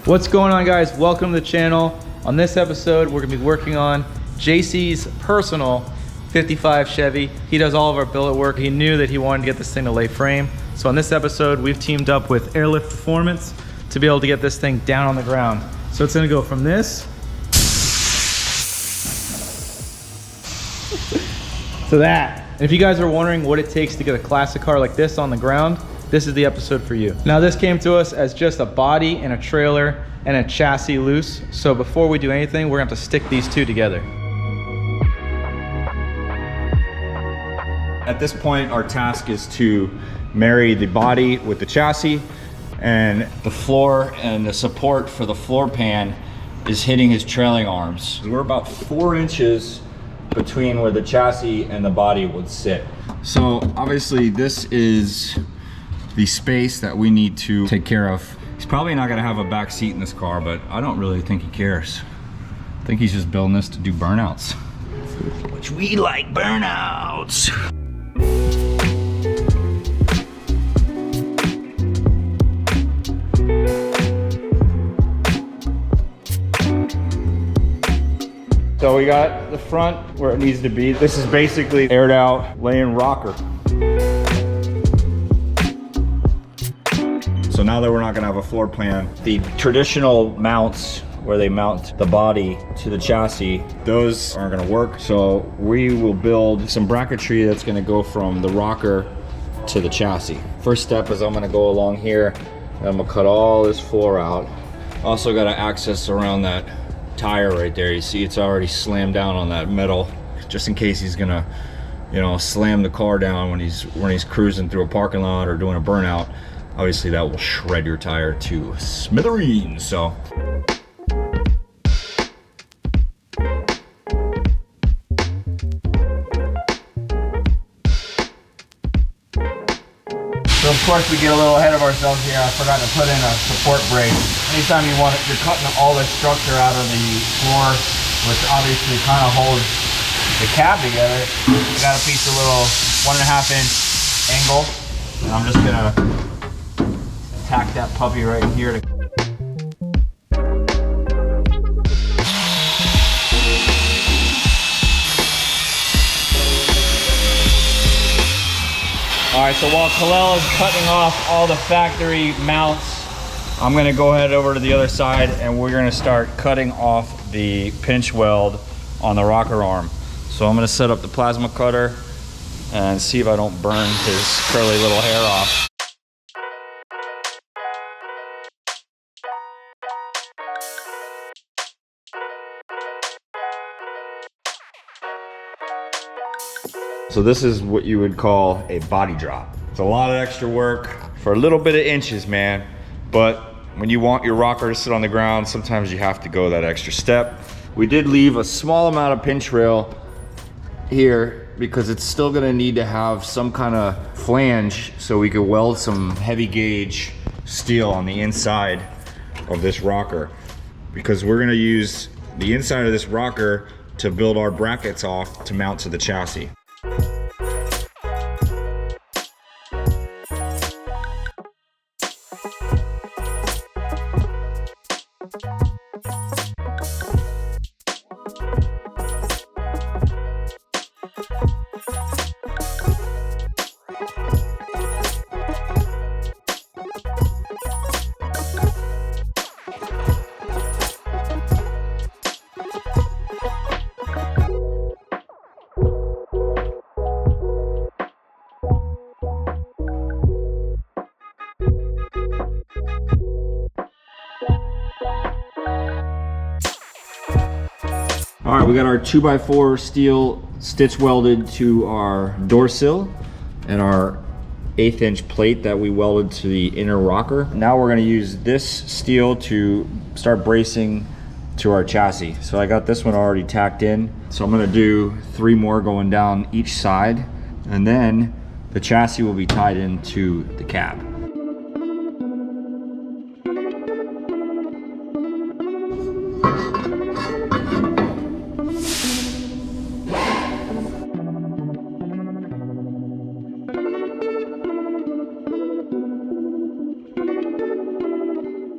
What's going on, guys? Welcome to the channel. On this episode, we're gonna be working on JC's personal 55 Chevy. He does all of our billet work. He knew that he wanted to get this thing to lay frame. So on this episode, we've teamed up with Airlift Performance to be able to get this thing down on the ground. So it's gonna go from this to that. And if you guys are wondering what it takes to get a classic car like this on the ground, this is the episode for you. Now, this came to us as just a body and a trailer and a chassis loose. So before we do anything, we're gonna have to stick these two together. At this point, our task is to marry the body with the chassis, and the floor and the support for the floor pan is hitting his trailing arms. We're about 4 inches between where the chassis and the body would sit. So obviously this is the space that we need to take care of. He's probably not gonna have a back seat in this car, but I don't really think he cares. I think he's just building this to do burnouts, which we like burnouts. So we got the front where it needs to be. This is basically aired out laying rocker. So now that we're not gonna have a floor plan, the traditional mounts where they mount the body to the chassis, those aren't gonna work. So we will build some bracketry that's gonna go from the rocker to the chassis. First step is I'm gonna go along here and I'm gonna cut all this floor out. Also got to access around that tire right there. You see it's already slammed down on that metal, just in case he's gonna, you know, slam the car down when he's cruising through a parking lot or doing a burnout. Obviously that will shred your tire to smithereens. So of course we get a little ahead of ourselves here. I forgot to put in a support brace. Anytime you're cutting all this structure out of the floor, which obviously kind of holds the cab together, I got a piece of little 1.5 inch angle, and I'm just gonna tack that puppy right in here. All right, so while Kalel is cutting off all the factory mounts, I'm gonna go ahead over to the other side and we're gonna start cutting off the pinch weld on the rocker arm. So I'm gonna set up the plasma cutter and see if I don't burn his curly little hair off. So this is what you would call a body drop. It's a lot of extra work for a little bit of inches, man. But when you want your rocker to sit on the ground, sometimes you have to go that extra step. We did leave a small amount of pinch rail here because it's still gonna need to have some kind of flange so we could weld some heavy gauge steel on the inside of this rocker, because we're gonna use the inside of this rocker to build our brackets off to mount to the chassis. All right, we got our 2x4 steel stitch welded to our door sill and our 1/8 inch plate that we welded to the inner rocker. Now we're gonna use this steel to start bracing to our chassis. So I got this one already tacked in. So I'm gonna do 3 more going down each side, and then the chassis will be tied into the cab.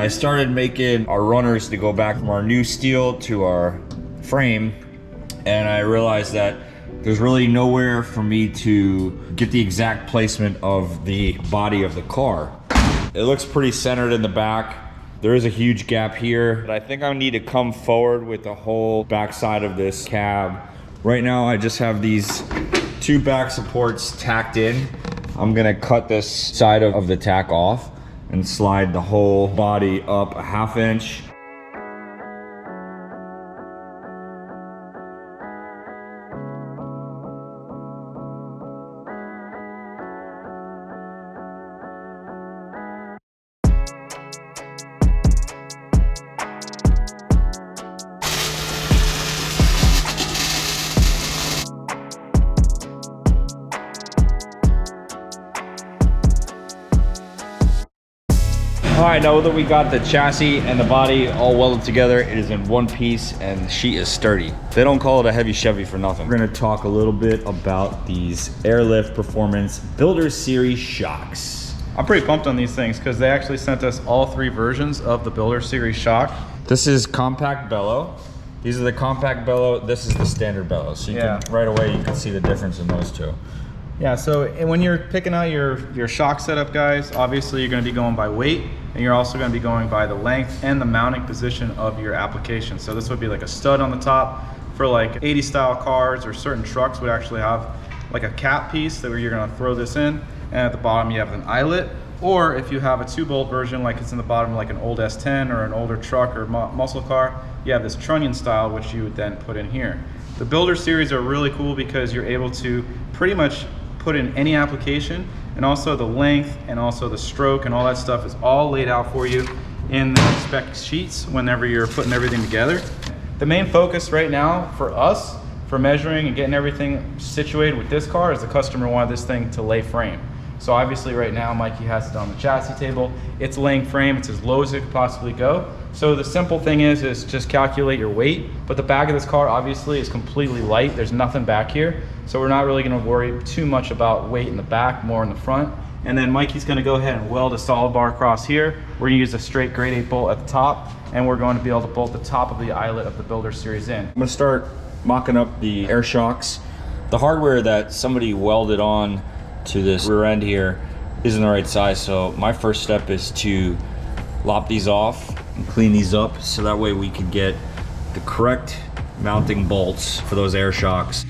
I started making our runners to go back from our new steel to our frame, and I realized that there's really nowhere for me to get the exact placement of the body of the car. It looks pretty centered in the back. There is a huge gap here, but I think I need to come forward with the whole back side of this cab. Right now, I just have these 2 back supports tacked in. I'm gonna cut this side of the tack off and slide the whole body up a 1/2 inch. All right, now that we got the chassis and the body all welded together, it is in one piece and the sheet is sturdy. They don't call it a heavy Chevy for nothing. We're gonna talk a little bit about these Airlift Performance Builder Series shocks. I'm pretty pumped on these things because they actually sent us all 3 versions of the Builder Series shock. This is compact bellow. These are the compact bellow. This is the standard bellow. So you can, right away, you can see the difference in those two. Yeah, so when you're picking out your shock setup, guys, obviously you're going to be going by weight, and you're also going to be going by the length and the mounting position of your application. So this would be like a stud on the top for like 80 style cars, or certain trucks would actually have like a cap piece that where you're going to throw this in, and at the bottom you have an eyelet. Or if you have a 2-bolt version, like it's in the bottom like an old S10 or an older truck or muscle car, you have this trunnion style, which you would then put in here. The Builder Series are really cool because you're able to pretty much put in any application, and also the length and also the stroke and all that stuff is all laid out for you in the spec sheets whenever you're putting everything together. The main focus right now for us, for measuring and getting everything situated with this car, is the customer wanted this thing to lay frame. So obviously right now Mikey has it on the chassis table. It's laying frame, it's as low as it could possibly go. So the simple thing is just calculate your weight, but the back of this car obviously is completely light. There's nothing back here. So we're not really gonna worry too much about weight in the back, more in the front. And then Mikey's gonna go ahead and weld a solid bar across here. We're gonna use a straight grade 8 bolt at the top, and we're going to be able to bolt the top of the eyelet of the Builder Series in. I'm gonna start mocking up the air shocks. The hardware that somebody welded on to this rear end here isn't the right size, so my first step is to lop these off and clean these up so that way we can get the correct mounting bolts for those air shocks.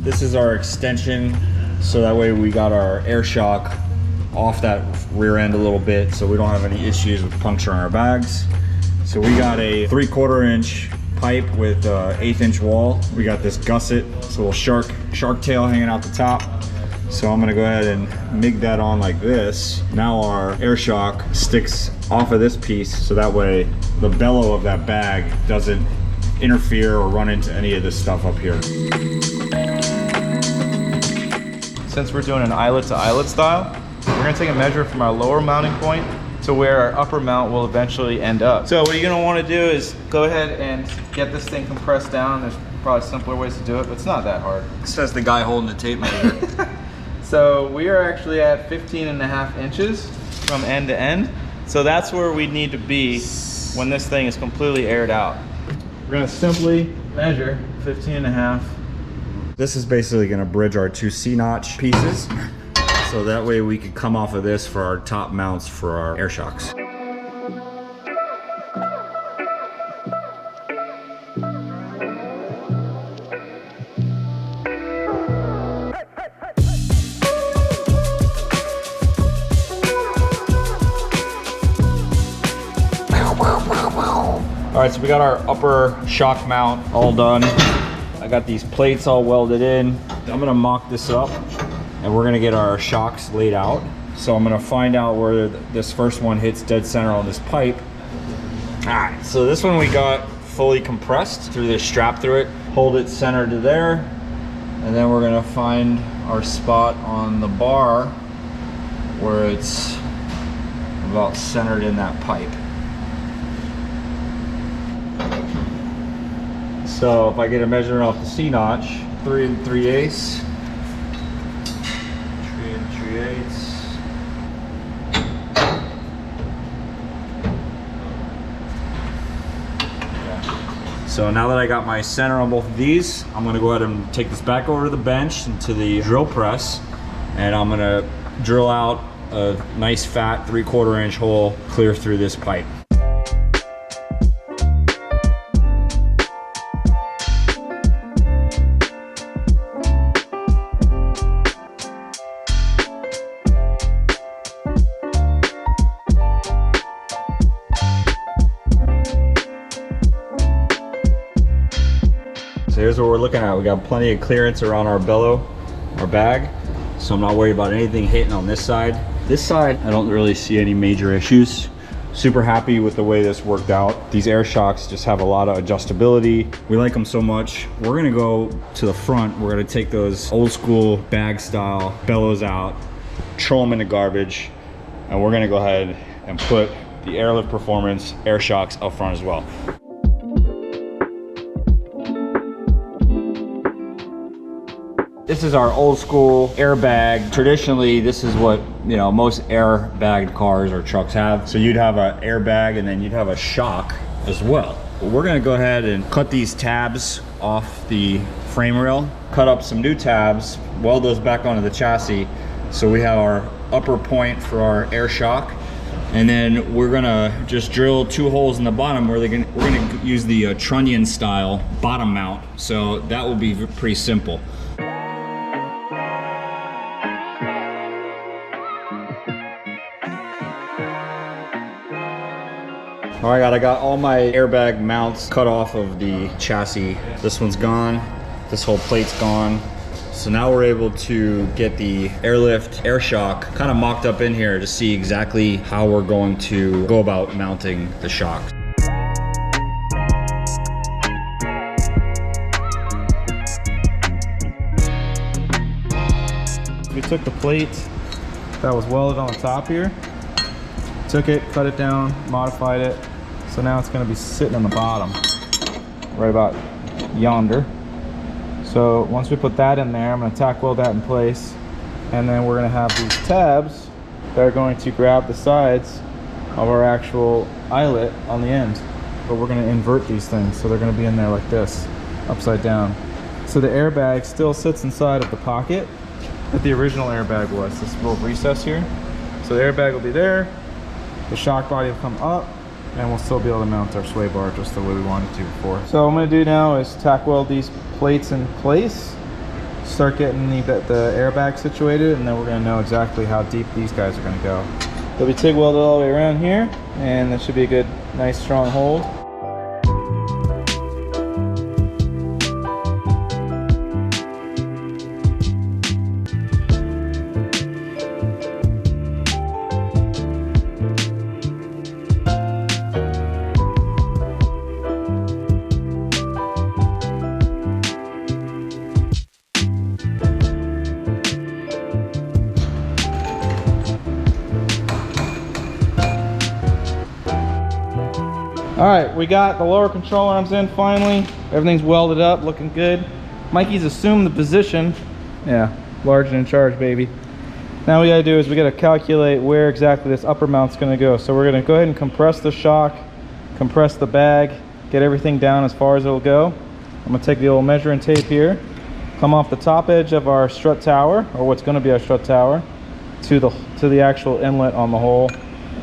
This is our extension, so that way we got our air shock off that rear end a little bit so we don't have any issues with puncturing our bags. So we got a 3/4 inch pipe with 1/8 inch wall. We got this gusset, so a little shark tail hanging out the top. So I'm gonna go ahead and MIG that on like this. Now our air shock sticks off of this piece, so that way the bellow of that bag doesn't interfere or run into any of this stuff up here. Since we're doing an eyelet to eyelet style, we're gonna take a measure from our lower mounting point to where our upper mount will eventually end up. So what you're gonna wanna do is go ahead and get this thing compressed down. There's probably simpler ways to do it, but it's not that hard. Says the guy holding the tape measure. So we are actually at 15.5 inches from end to end. So that's where we need to be when this thing is completely aired out. We're gonna simply measure 15.5. This is basically gonna bridge our 2 C-notch pieces, so that way we can come off of this for our top mounts for our air shocks. All right, so we got our upper shock mount all done. I got these plates all welded in. I'm gonna mock this up and we're gonna get our shocks laid out. So I'm gonna find out where this first one hits dead center on this pipe. All right, so this one we got fully compressed through this strap through it. Hold it centered to there. And then we're gonna find our spot on the bar where it's about centered in that pipe. So if I get a measurement off the C notch, 3 3/8. 3 3/8. So now that I got my center on both of these, I'm gonna go ahead and take this back over to the bench into the drill press, and I'm gonna drill out a nice fat 3/4 inch hole clear through this pipe. So here's what we're looking at. We got plenty of clearance around our bellow, our bag. So I'm not worried about anything hitting on this side. This side, I don't really see any major issues. Super happy with the way this worked out. These air shocks just have a lot of adjustability. We like them so much. We're gonna go to the front. We're gonna take those old school bag style bellows out, throw them in the garbage, and we're gonna go ahead and put the Airlift Performance air shocks up front as well. This is our old school airbag. Traditionally, this is what, you know, most airbagged cars or trucks have. So you'd have an airbag and then you'd have a shock as well. We're gonna go ahead and cut these tabs off the frame rail, cut up some new tabs, weld those back onto the chassis. So we have our upper point for our air shock. And then we're gonna just drill 2 holes in the bottom where we're gonna use the trunnion style bottom mount. So that will be pretty simple. All right, I got all my airbag mounts cut off of the chassis. This one's gone, this whole plate's gone. So now we're able to get the Airlift air shock kind of mocked up in here to see exactly how we're going to go about mounting the shock. We took the plate that was welded on the top here, took it, cut it down, modified it. So now it's gonna be sitting on the bottom, right about yonder. So once we put that in there, I'm gonna tack weld that in place. And then we're gonna have these tabs that are going to grab the sides of our actual eyelet on the end. But we're gonna invert these things. So they're gonna be in there like this, upside down. So the airbag still sits inside of the pocket that the original airbag was, this little recess here. So the airbag will be there, the shock body will come up, and we'll still be able to mount our sway bar just the way we wanted to before. So what I'm gonna do now is tack weld these plates in place, start getting the airbag situated, and then we're gonna know exactly how deep these guys are gonna go. They'll be TIG welded all the way around here, and that should be a good, nice, strong hold. All right, we got the lower control arms in finally. Everything's welded up, looking good. Mikey's assumed the position. Yeah, large and in charge, baby. Now what we gotta do is we gotta calculate where exactly this upper mount's gonna go. So we're gonna go ahead and compress the shock, compress the bag, get everything down as far as it'll go. I'm gonna take the old measuring tape here, come off the top edge of our strut tower, or what's gonna be our strut tower, to the actual inlet on the hole.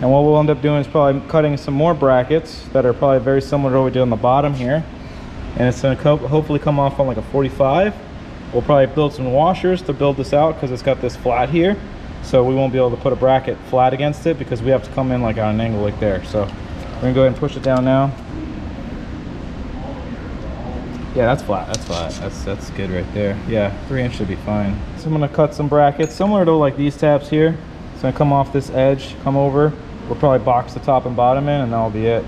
And what we'll end up doing is probably cutting some more brackets that are probably very similar to what we did on the bottom here. And it's gonna hopefully come off on like a 45. We'll probably build some washers to build this out because it's got this flat here. So we won't be able to put a bracket flat against it because we have to come in like on an angle like there. So we're gonna go ahead and push it down now. Yeah, that's flat, that's flat. That's good right there. Yeah, 3 inch should be fine. So I'm gonna cut some brackets similar to like these tabs here. It's gonna come off this edge, come over. We'll probably box the top and bottom in, and that'll be it.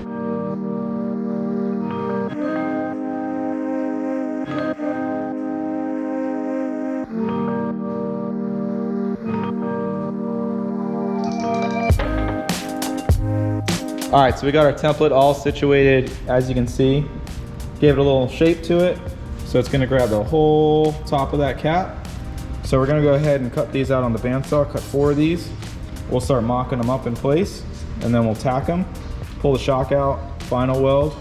All right, so we got our template all situated, as you can see. gave it a little shape to it. So it's gonna grab the whole top of that cap. So we're gonna go ahead and cut these out on the bandsaw, cut 4 of these. We'll start mocking them up in place, and then we'll tack them, pull the shock out, final weld.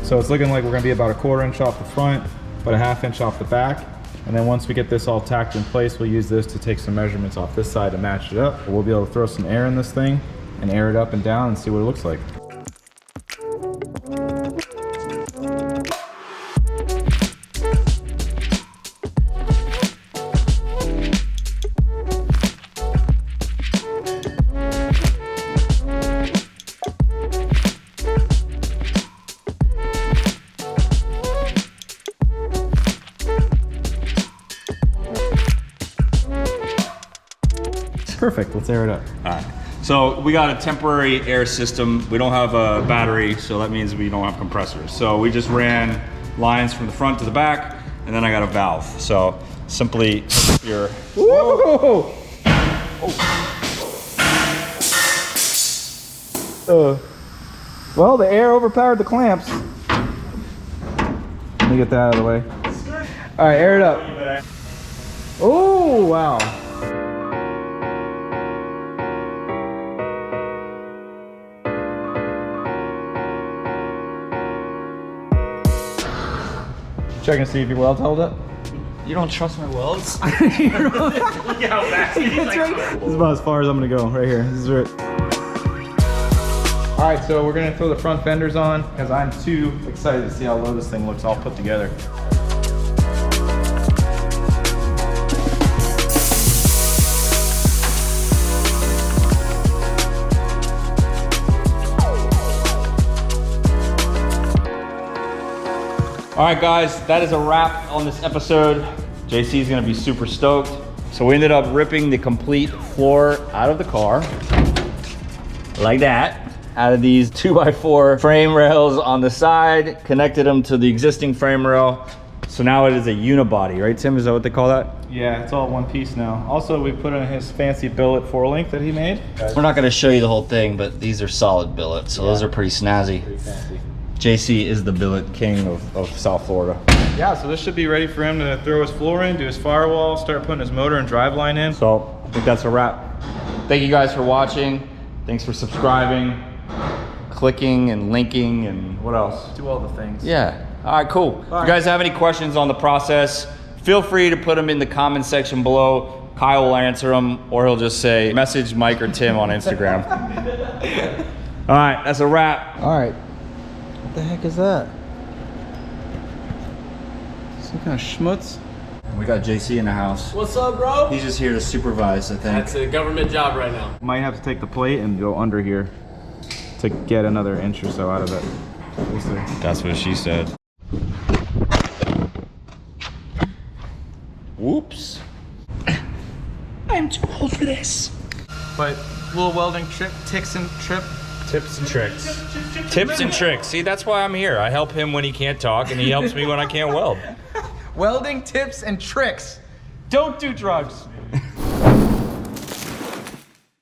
So it's looking like we're gonna be about a 1/4 inch off the front, about a 1/2 inch off the back. And then once we get this all tacked in place, we'll use this to take some measurements off this side to match it up. We'll be able to throw some air in this thing and air it up and down and see what it looks like. Perfect, let's air it up. All right. So we got a temporary air system. We don't have a battery, so that means we don't have compressors. So we just ran lines from the front to the back, and then I got a valve. So simply hook your... Whoa! Well, the air overpowered the clamps. Let me get that out of the way. All right, air it up. Oh, wow. Check and see if your welds held up. You don't trust my welds? Look how fast he's like, this is about as far as I'm gonna go, right here. This is it. All right, so we're gonna throw the front fenders on because I'm too excited to see how low this thing looks all put together. All right, guys, that is a wrap on this episode. JC is gonna be super stoked. So we ended up ripping the complete floor out of the car, like that, out of these 2x4 frame rails on the side, connected them to the existing frame rail. So now it is a unibody, right, Tim? Is that what they call that? Yeah, it's all one piece now. Also, we put in his fancy billet 4-link that he made. We're not gonna show you the whole thing, but these are solid billets, so those are pretty snazzy. Pretty fancy. JC is the billet king of South Florida. Yeah, so this should be ready for him to throw his floor in, do his firewall, start putting his motor and driveline in. So I think that's a wrap. Thank you guys for watching. Thanks for subscribing, clicking and linking, and what else? Do all the things. Yeah. All right, cool. If you guys have any questions on the process, feel free to put them in the comment section below. Kyle will answer them, or he'll just say, message Mike or Tim on Instagram. All right, that's a wrap. All right. What the heck is that? Some kind of schmutz? We got JC in the house. What's up, bro? He's just here to supervise, I think. That's a government job right now. Might have to take the plate and go under here to get another inch or so out of it. We'll see. That's what she said. Whoops. I'm too old for this. But little welding tips and tricks. Tips and tricks. See, that's why I'm here. I help him when he can't talk, and he helps me when I can't weld. Welding tips and tricks. Don't do drugs.